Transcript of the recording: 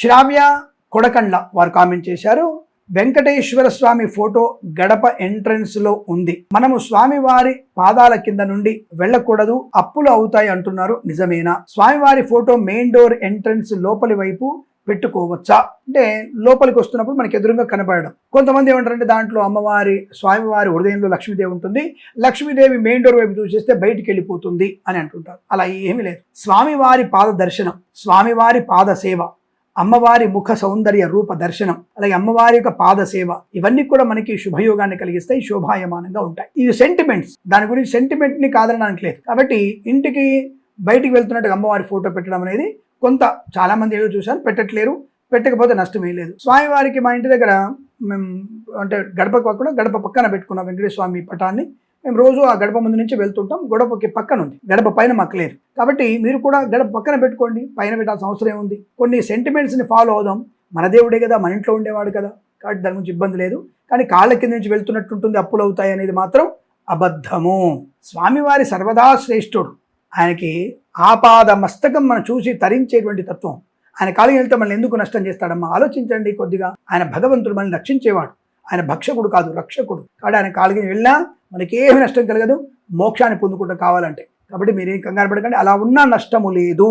శ్రావ్య కొడకండ్ల వారు కామెంట్ చేశారు, వెంకటేశ్వర స్వామి ఫోటో గడప ఎంట్రన్స్ లో ఉంది, మనము స్వామివారి పాదాల కింద నుండి వెళ్ళకూడదు, అప్పులు అవుతాయి అంటున్నారు, నిజమేనా? స్వామివారి ఫోటో మెయిన్ డోర్ ఎంట్రన్స్ లోపలి వైపు పెట్టుకోవచ్చా? అంటే లోపలికి వస్తున్నప్పుడు మనకి ఎదురుగా కనపడడం. కొంతమంది ఏమంటారంటే దాంట్లో స్వామివారి హృదయంలో లక్ష్మీదేవి ఉంటుంది, లక్ష్మీదేవి మెయిన్ డోర్ వైపు చూసేస్తే బయటికి వెళ్ళిపోతుంది అని అంటుంటారు. అలా ఏమీ లేదు. స్వామివారి పాద దర్శనం, స్వామివారి పాద సేవ, అమ్మవారి ముఖ సౌందర్య రూప దర్శనం, అలాగే అమ్మవారి యొక్క పాద సేవ, ఇవన్నీ కూడా మనకి శుభయోగాన్ని కలిగిస్తాయి, శోభాయమానంగా ఉంటాయి. ఇవి సెంటిమెంట్స్, దాని గురించి సెంటిమెంట్ ని కాదనడానికి లేదు. కాబట్టి ఇంటికి బయటికి వెళ్తున్నట్టుగా అమ్మవారి ఫోటో పెట్టడం అనేది చాలా మంది ఏదో చూసారు, పెట్టట్లేరు, పెట్టకపోతే నష్టమే లేదు. స్వామివారికి మా ఇంటి దగ్గర మేము అంటే గడప పక్కన పెట్టుకున్న వెంకటేశ్వర స్వామి పటాన్ని మేము రోజు ఆ గడప ముందు నుంచి వెళ్తుంటాం. గడపకి పక్కన ఉంది, గడప పైన మాకు లేదు. కాబట్టి మీరు కూడా గడప పక్కన పెట్టుకోండి, పైన పెట్టాల్సిన అవసరం ఏముంది? కొన్ని సెంటిమెంట్స్ని ఫాలో అవుదాం. మన దేవుడే కదా, మన ఇంట్లో ఉండేవాడు కదా, కాబట్టి దాని గురించి ఇబ్బంది లేదు. కానీ కాళ్ళ కింద నుంచి వెళ్తున్నట్టుంటుంది, అప్పులు అవుతాయి అనేది మాత్రం అబద్ధము. స్వామివారి సర్వదా శ్రేష్ఠుడు, ఆయనకి ఆపాద మస్తకం మనం చూసి తరించేటువంటి తత్వం. ఆయన కాళ్ళకి వెళ్తే మనల్ని ఎందుకు నష్టం చేస్తాడమ్మా? ఆలోచించండి కొద్దిగా. ఆయన భగవంతుడు మనల్ని రక్షించేవాడు, ఆయన భక్షకుడు కాదు, రక్షకుడు. కాబట్టి ఆయన కాళ్ళకి వెళ్ళినా మనకి ఏమి నష్టం కలగదు, మోక్షాన్ని పొందుకుంటూ కావాలంటే. కాబట్టి మీరేం కంగారు పడకండి, అలా ఉన్నా నష్టము లేదు.